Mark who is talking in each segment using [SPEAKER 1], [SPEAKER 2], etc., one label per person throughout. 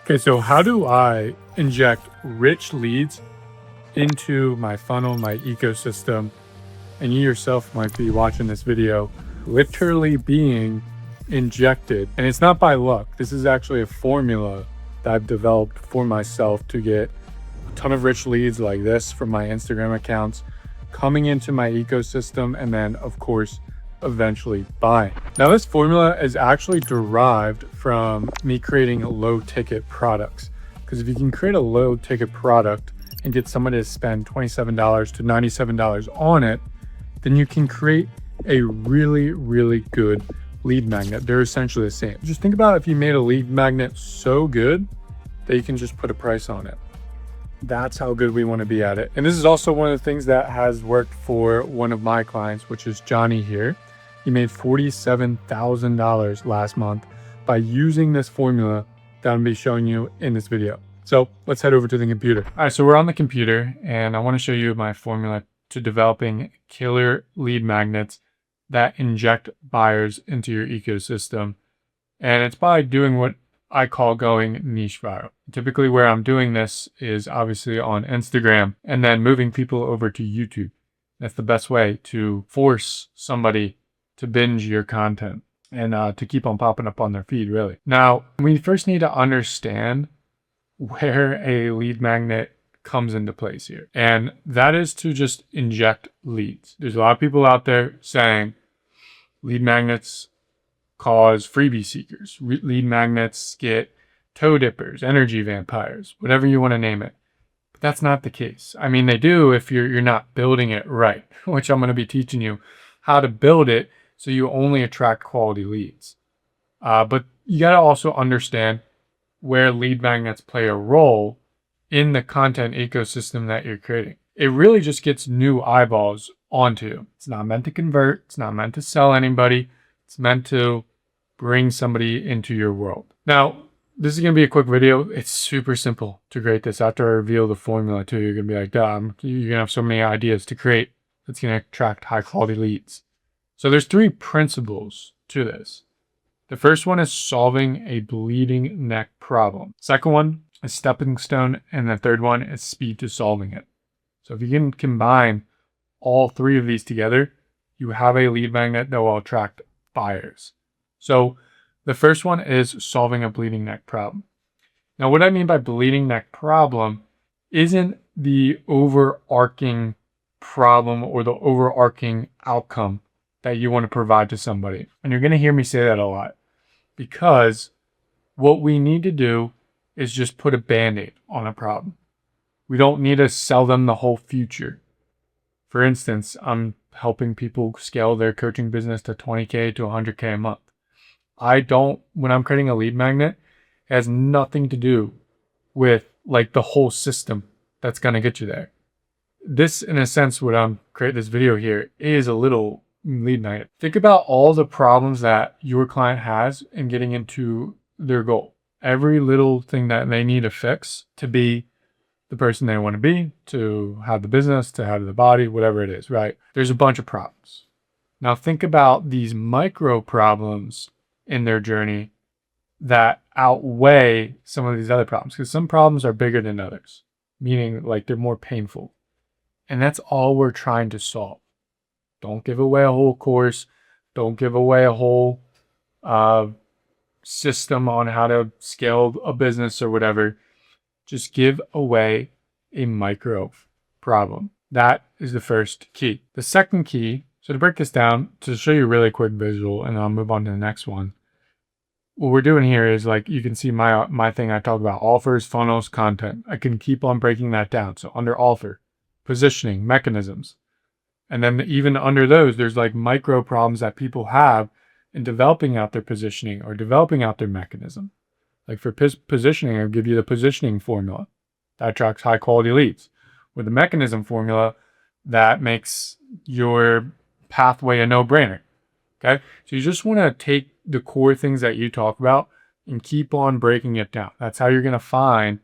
[SPEAKER 1] Okay, so how do I inject rich leads into my funnel, my ecosystem? And you yourself might be watching this video literally being injected. And it's not by luck. This is actually a formula that I've developed for myself to get a ton of rich leads like this from my Instagram accounts coming into my ecosystem, and then of course eventually buying. Now this formula is actually derived from me creating low ticket products, because if you can create a low ticket product and get somebody to spend $27 to $97 on it, then you can create a really good lead magnet. They're essentially the same. Just think about if you made a lead magnet so good that you can just put a price on it. That's how good we want to be at it. And this is also one of the things that has worked for one of my clients, which is Johnny here. He made $47,000 last month by using this formula that I'm going to be showing you in this video. So let's head over to the computer. All right, so we're on the computer and I want to show you my formula to developing killer lead magnets that inject buyers into your ecosystem. And it's by doing what I call going niche viral. Typically where I'm doing this is obviously on Instagram and then moving people over to YouTube. That's the best way to force somebody to binge your content and to keep on popping up on their feed, really. Now, we first need to understand where a lead magnet comes into place here. And that is to just inject leads. There's a lot of people out there saying lead magnets cause freebie seekers. Lead magnets get toe dippers, energy vampires, whatever you want to name it. But that's not the case. I mean, they do if you're not building it right, which I'm going to be teaching you how to build it so you only attract quality leads. But you got to also understand where lead magnets play a role in the content ecosystem that you're creating. It really just gets new eyeballs onto. It's not meant to convert. It's not meant to sell anybody. It's meant to bring somebody into your world. Now, this is going to be a quick video. It's super simple to create this. After I reveal the formula too, you're going to be like, damn, you're going to have so many ideas to create that's going to attract high quality leads. So there's 3 principles to this. The first one is solving a bleeding neck problem. Second one is stepping stone. And the third one is speed to solving it. So if you can combine all 3 of these together, you have a lead magnet that will attract buyers. So the first one is solving a bleeding neck problem. Now, what I mean by bleeding neck problem isn't the overarching problem or the overarching outcome that you want to provide to somebody. And you're going to hear me say that a lot, because what we need to do is just put a band-aid on a problem. We don't need to sell them the whole future. For instance, I'm helping people scale their coaching business to 20K to 100K a month. When I'm creating a lead magnet, it has nothing to do with like the whole system that's going to get you there. This, in a sense, what I'm creating this video here is a little lead magnet. Think about all the problems that your client has in getting into their goal. Every little thing that they need to fix to be the person they want to be, to have the business, to have the body, whatever it is, right? There's a bunch of problems. Now think about these micro problems in their journey that outweigh some of these other problems, because some problems are bigger than others, meaning like they're more painful. And that's all we're trying to solve. Don't give away a whole course. Don't give away a whole system on how to scale a business or whatever. Just give away a micro problem. That is the first key. The second key, so to break this down, to show you a really quick visual, and then I'll move on to the next one. What we're doing here is, like, you can see my thing. I talk about offers, funnels, content. I can keep on breaking that down. So under offer, positioning, mechanisms. And then even under those, there's like micro problems that people have in developing out their positioning or developing out their mechanism. Like for positioning, I'll give you the positioning formula that attracts high quality leads, with the mechanism formula that makes your pathway a no-brainer. Okay. So you just want to take the core things that you talk about and keep on breaking it down. That's how you're going to find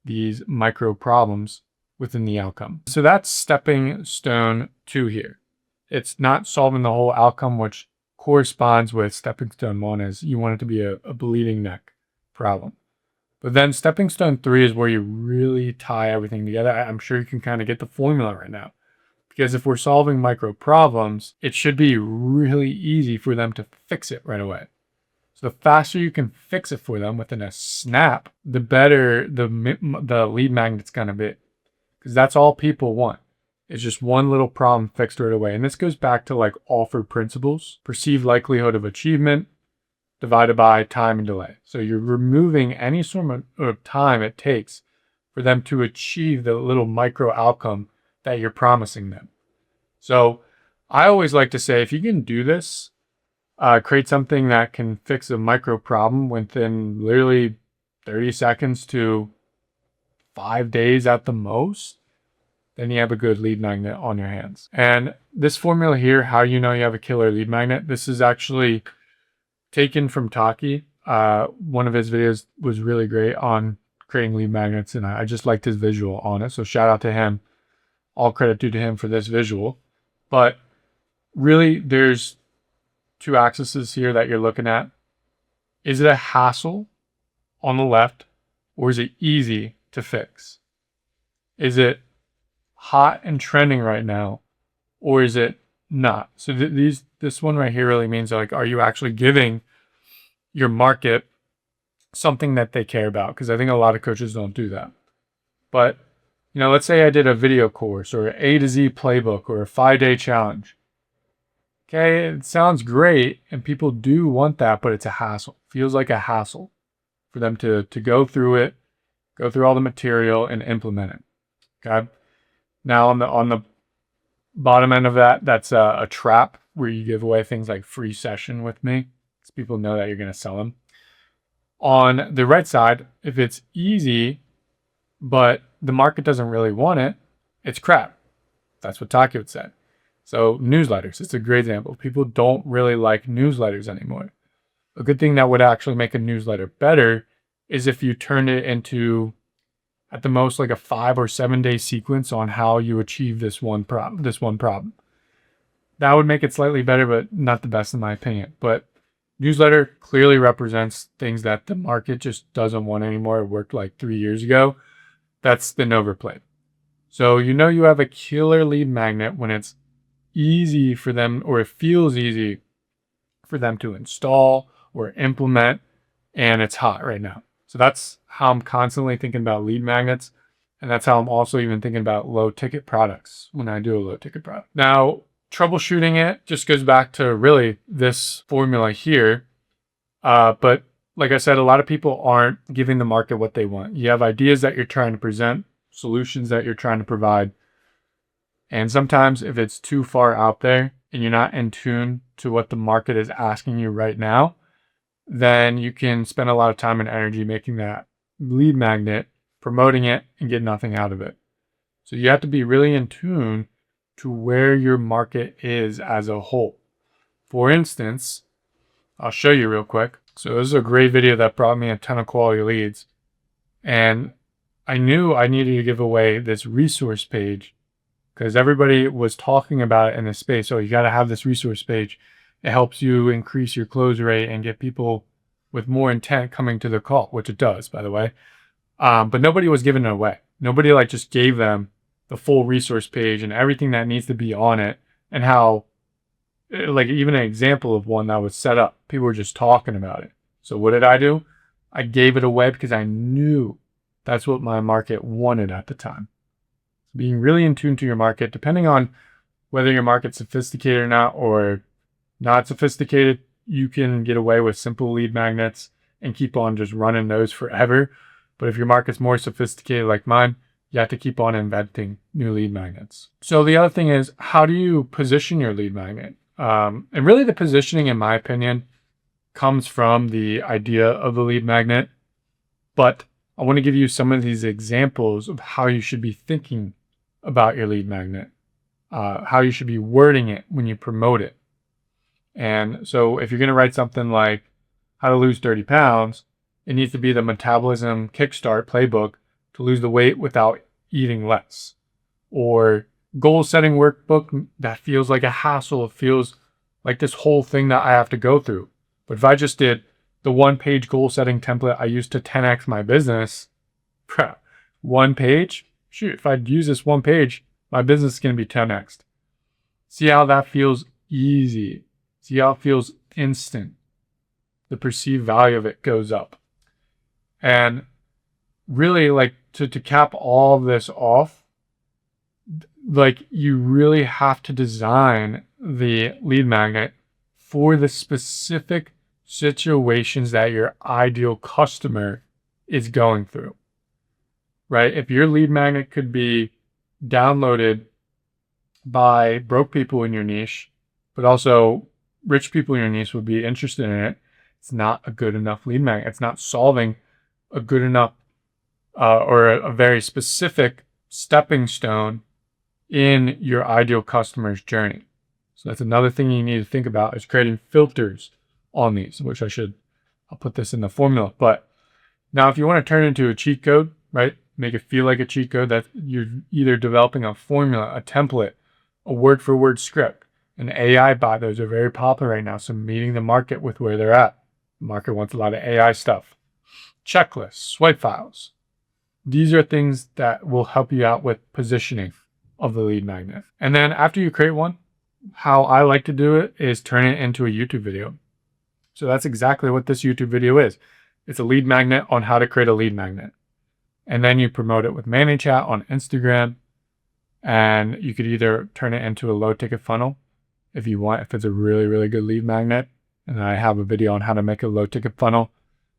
[SPEAKER 1] these micro problems within the outcome. So that's stepping stone 2 here. It's not solving the whole outcome, which corresponds with stepping stone 1, as you want it to be a bleeding neck problem. But then stepping stone 3 is where you really tie everything together. I'm sure you can kind of get the formula right now. Because if we're solving micro problems, it should be really easy for them to fix it right away. So the faster you can fix it for them within a snap, the better the lead magnet's going to be. Because that's all people want. It's just one little problem fixed right away. And this goes back to like Alford principles, perceived likelihood of achievement divided by time and delay. So you're removing any sort of time it takes for them to achieve the little micro outcome that you're promising them. So I always like to say, if you can do this, create something that can fix a micro problem within literally 30 seconds to 5 days at the most, then you have a good lead magnet on your hands. And this formula here, how you know you have a killer lead magnet, this is actually taken from Taki. One of his videos was really great on creating lead magnets, and I just liked his visual on it. So shout out to him. All credit due to him for this visual. But really, there's two axes here that you're looking at. Is it a hassle on the left, or is it easy to fix? Is it hot and trending right now, or is it not? So this one right here really means like, are you actually giving your market something that they care about? Because I think a lot of coaches don't do that. But you know, let's say I did a video course or an A to Z playbook or a 5-day challenge. Okay, it sounds great and people do want that, but it's a hassle. Feels like a hassle for them to go through it, go through all the material and implement it. Okay. Now on the bottom end of that, that's a trap where you give away things like free session with me, because people know that you're going to sell them. On the right side, if it's easy, but the market doesn't really want it, it's crap. That's what Taki would say. So newsletters, it's a great example. People don't really like newsletters anymore. A good thing that would actually make a newsletter better is if you turned it into, at the most, like a 5 or 7 day sequence on how you achieve this one problem. That would make it slightly better, but not the best in my opinion. But newsletter clearly represents things that the market just doesn't want anymore. It worked like 3 years ago. That's been overplayed. So you know you have a killer lead magnet when it's easy for them, or it feels easy for them to install or implement, and it's hot right now. So that's how I'm constantly thinking about lead magnets. And that's how I'm also even thinking about low ticket products when I do a low ticket product. Now, troubleshooting it just goes back to really this formula here. But like I said, a lot of people aren't giving the market what they want. You have ideas that you're trying to present, solutions that you're trying to provide. And sometimes if it's too far out there and you're not in tune to what the market is asking you right now, then you can spend a lot of time and energy making that lead magnet, promoting it, and get nothing out of it. So you have to be really in tune to where your market is as a whole. For instance, I'll show you real quick. So this is a great video that brought me a ton of quality leads. And I knew I needed to give away this resource page because everybody was talking about it in this space. So you got to have this resource page. It helps you increase your close rate and get people with more intent coming to the call, which it does, by the way. But nobody was giving it away. Nobody like just gave them the full resource page and everything that needs to be on it, and how, like, even an example of one that was set up. People were just talking about it. So what did I do? I gave it away because I knew that's what my market wanted at the time. Being really in tune to your market, depending on whether your market's sophisticated or not sophisticated, you can get away with simple lead magnets and keep on just running those forever. But if your market's more sophisticated like mine, you have to keep on inventing new lead magnets. So the other thing is, how do you position your lead magnet? And really the positioning, in my opinion, comes from the idea of the lead magnet. But I want to give you some of these examples of how you should be thinking about your lead magnet, how you should be wording it when you promote it. And so if you're going to write something like how to lose 30 pounds, it needs to be the metabolism kickstart playbook to lose the weight without eating less. Or goal setting workbook that feels like a hassle. It feels like this whole thing that I have to go through. But if I just did the one-page goal-setting template I used to 10x my business, one page? Shoot, if I'd use this one page, my business is going to be 10x. See how that feels easy. See how it feels instant. The perceived value of it goes up. And really, like, to cap all this off, like, you really have to design the lead magnet for the specific situations that your ideal customer is going through, right? If your lead magnet could be downloaded by broke people in your niche, but also rich people in your niche would be interested in it, it's not a good enough lead magnet. It's not solving a good enough or a very specific stepping stone in your ideal customer's journey. So that's another thing you need to think about, is creating filters on these, which I'll put this in the formula. But now if you want to turn it into a cheat code, right? Make it feel like a cheat code, that you're either developing a formula, a template, a word for word script, an AI bot. Those are very popular right now. So meeting the market with where they're at. The market wants a lot of AI stuff. Checklists, swipe files. These are things that will help you out with positioning of the lead magnet. And then after you create one, how I like to do it is turn it into a YouTube video. So that's exactly what this YouTube video is. It's a lead magnet on how to create a lead magnet. And then you promote it with ManyChat on Instagram. And you could either turn it into a low ticket funnel if you want, if it's a really, really good lead magnet. And I have a video on how to make a low ticket funnel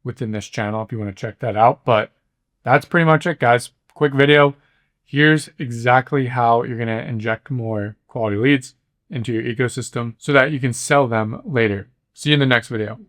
[SPEAKER 1] within this channel if you want to check that out. But that's pretty much it, guys. Quick video. Here's exactly how you're going to inject more quality leads into your ecosystem so that you can sell them later. See you in the next video.